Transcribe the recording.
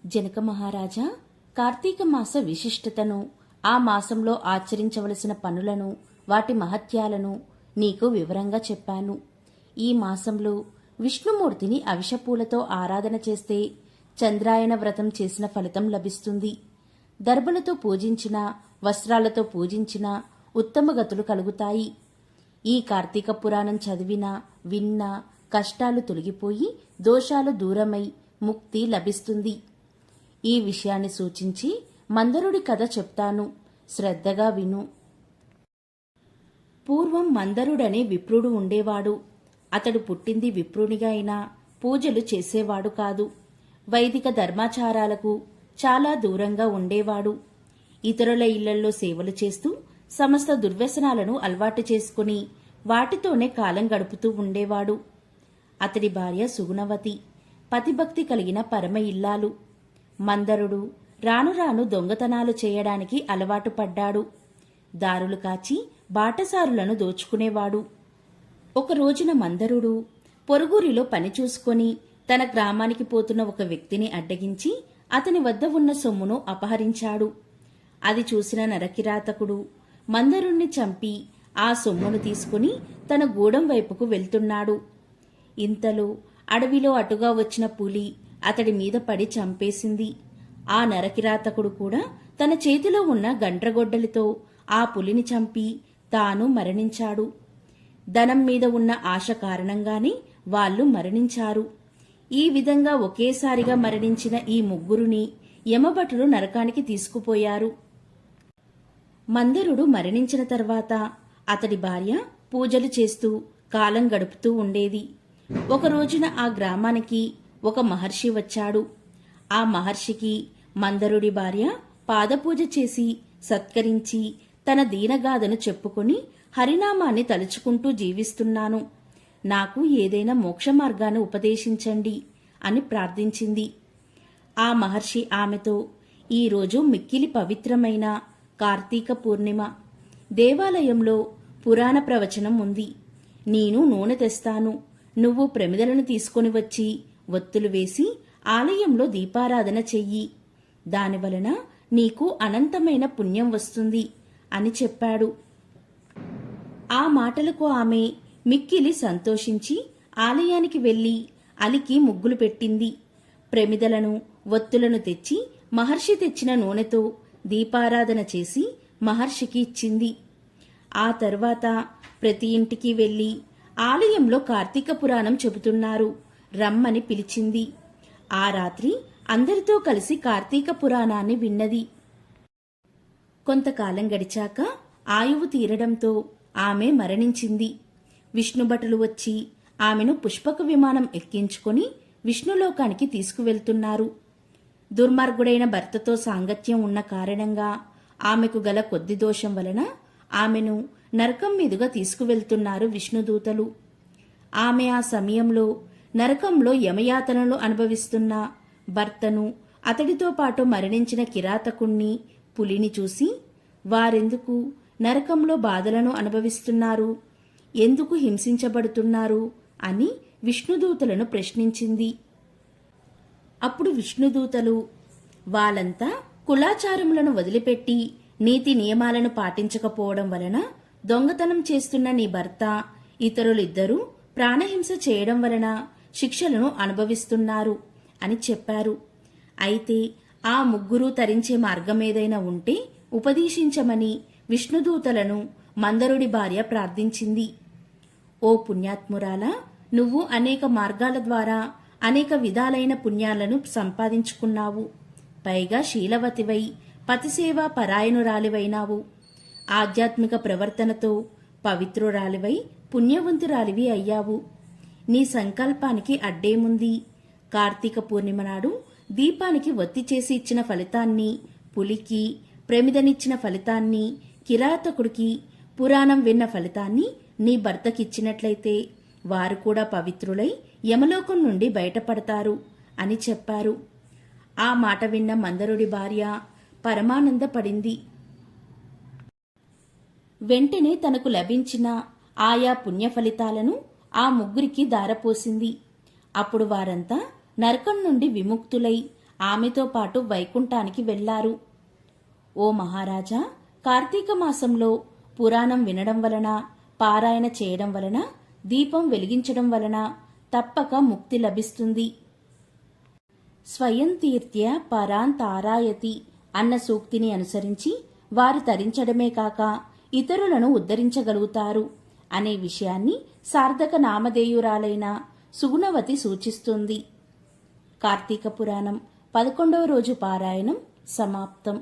జనక మహారాజా, కార్తీక మాస విశిష్టతను, ఆ మాసంలో ఆచరించవలసిన పనులను, వాటి మహత్యాలను నీకు వివరంగా చెప్పాను. ఈ మాసంలో విష్ణుమూర్తిని అవిషపూలతో ఆరాధన చేస్తే చంద్రాయన వ్రతం చేసిన ఫలితం లభిస్తుంది. దర్భలతో పూజించిన, వస్త్రాలతో పూజించిన ఉత్తమ గతులు కలుగుతాయి. ఈ కార్తీక పురాణం చదివినా విన్నా కష్టాలు తొలగిపోయి దోషాలు దూరమై ముక్తి లభిస్తుంది. ఈ విషయాన్ని సూచించి మందరుడి కథ చెప్తాను, శ్రద్ధగా విను. పూర్వం మందరుడనే విప్రుడు ఉండేవాడు. అతడు పుట్టింది విప్రునిగా అయినా పూజలు చేసేవాడు కాదు. వైదిక ధర్మాచారాలకు చాలా దూరంగా ఉండేవాడు. ఇతరుల ఇళ్లల్లో సేవలు చేస్తూ సమస్త దుర్వ్యసనాలను అలవాటు చేసుకుని వాటితోనే కాలం గడుపుతూ ఉండేవాడు. అతడి భార్య సుగుణవతి, పతిభక్తి కలిగిన పరమ ఇల్లాలు. మందరుడు రాను రాను దొంగతనాలు చేయడానికి అలవాటు పడ్డాడు. దారులు కాచి బాటసారులను దోచుకునేవాడు. ఒక రోజున మందరుడు పొరుగురిలో పని చూసుకొని తన గ్రామానికి పోతున్న ఒక వ్యక్తిని అడ్డగించి అతని వద్ద ఉన్న సొమ్మును అపహరించాడు. అది చూసిన నరకిరాతకుడు మందరుణ్ణి చంపి ఆ సొమ్మును తీసుకుని తన గూడెం వైపుకు వెళ్తున్నాడు. ఇంతలో అడవిలో అటుగా వచ్చిన పులి అతడి మీద పడి చంపేసింది. ఆ నరకిరాతకుడు కూడా తన చేతిలో ఉన్న గండ్రగొడ్డలితో ఆ పులిని చంపి తాను మరణించాడు. ధనం మీద ఉన్న ఆశ కారణంగానే వాళ్ళు మరణించారు. ఈ విధంగా ఒకేసారిగా మరణించిన ఈ ముగ్గురుని యమభటులు నరకానికి తీసుకుపోయారు. మందరుడు మరణించిన తర్వాత అతడి భార్య పూజలు చేస్తూ కాలం గడుపుతూ ఉండేది. ఒక రోజున ఆ గ్రామానికి ఒక మహర్షి వచ్చాడు. ఆ మహర్షికి మందరుడి భార్య పాదపూజ చేసి సత్కరించి తన దీనగాథను చెప్పుకొని హరినామాన్ని తలుచుకుంటూ జీవిస్తున్నాను, నాకు ఏదైనా మోక్ష మార్గాన్ని ఉపదేశించండి అని ప్రార్థించింది. ఆ మహర్షి ఆమెతో, ఈరోజు మిక్కిలి పవిత్రమైన కార్తీక పూర్ణిమ. దేవాలయంలో పురాణ ప్రవచనం ఉంది. నేను నూనె తెస్తాను, నువ్వు ప్రమిదలను తీసుకొని వచ్చి ఒత్తులు వేసి ఆలయంలో దీపారాధన చెయ్యి. దానివలన నీకు అనంతమైన పుణ్యం వస్తుంది అని చెప్పాడు. ఆ మాటలకు ఆమె మిక్కిలి సంతోషించి ఆలయానికి వెళ్లి అలికి ముగ్గులు పెట్టింది. ప్రమిదలను ఒత్తులను తెచ్చి మహర్షి తెచ్చిన నూనెతో దీపారాధన చేసి మహర్షికి ఇచ్చింది. ఆ తర్వాత ప్రతి ఇంటికి వెళ్లి ఆలయంలో కార్తీక పురాణం చెబుతున్నారు, రమ్మని పిలిచింది. ఆ రాత్రి అందరితో కలిసి కార్తీక పురాణాన్ని విన్నది. కొంతకాలం గడిచాక ఆయువు తీరడంతో ఆమె మరణించింది. విష్ణుభటులు వచ్చి ఆమెను పుష్పక విమానం ఎక్కించుకొని విష్ణులోకానికి తీసుకువెళ్తున్నారు. దుర్మార్గుడైన భర్తతో సాంగత్యం ఉన్న కారణంగా ఆమెకు గల కొద్ది దోషం వలన ఆమెను నరకం మీదుగా తీసుకువెళ్తున్నారు విష్ణుదూతలు. ఆమె ఆ సమయంలో నరకంలో యమయాతనలు అనుభవిస్తున్న భర్తను, అతడితో పాటు మరణించిన కిరాతకుణ్ణి, పులిని చూసి, వారెందుకు నరకంలో బాధలను అనుభవిస్తున్నారు, ఎందుకు హింసించబడుతున్నారు అని విష్ణుదూతలను ప్రశ్నించింది. అప్పుడు విష్ణుదూతలు, వాళ్ళంతా కులాచారములను వదిలిపెట్టి నీతి నియమాలను పాటించకపోవడం వలన దొంగతనం చేస్తున్న నీ భర్త, ఇతరులిద్దరూ ప్రాణహింస చేయడం వలన శిక్షలను అనుభవిస్తున్నారు అని చెప్పారు. అయితే ఆ ముగ్గురు తరించే మార్గమేదైనా ఉంటే ఉపదేశించమని విష్ణుదూతలను మందరుడి భార్య ప్రార్థించింది. ఓ పుణ్యాత్మురాలా, నువ్వు అనేక మార్గాల ద్వారా అనేక విధాలైన పుణ్యాలను సంపాదించుకున్నావు. పైగా శీలవతివై పతిసేవా పరాయణురాలివైనావు. ఆధ్యాత్మిక ప్రవర్తనతో పవిత్రురాలివై పుణ్యవంతురాలివి అయ్యావు. నీ సంకల్పానికి అడ్డేముంది? కార్తీక పూర్ణిమ నాడు దీపానికి ఒత్తి చేసి ఇచ్చిన ఫలితాన్ని, పులికి ప్రమిదనిచ్చిన ఫలితాన్ని, కిరాతకుడికి పురాణం విన్న ఫలితాన్ని నీ భర్తకిచ్చినట్లయితే వారు కూడా పవిత్రులై యమలోకం నుండి బయటపడతారు అని చెప్పారు. ఆ మాట విన్న మందరుడి భార్య పరమానందపడింది. వెంటనే తనకు లభించిన ఆయా పుణ్య ఫలితాలను ఆ ముగ్గురికి దారపోసింది. అప్పుడు వారంతా నరకం నుండి విముక్తులై ఆమెతో పాటు వైకుంఠానికి వెళ్లారు. ఓ మహారాజా, కార్తీక మాసంలో పురాణం వినడం వలన, పారాయణ చేయడం వలన, దీపం వెలిగించడం వలన తప్పక ముక్తి లభిస్తుంది. స్వయం తీర్థ్య పరాంతారాయతి అన్న సూక్తిని అనుసరించి వారు తరించడమే కాక ఇతరులను ఉద్ధరించగలుగుతారు అనే విషయాన్ని సార్థక నామధేయురాలైన సుగుణవతి సూచిస్తుంది. కార్తీక పురాణం 11వ రోజు పారాయణం సమాప్తం.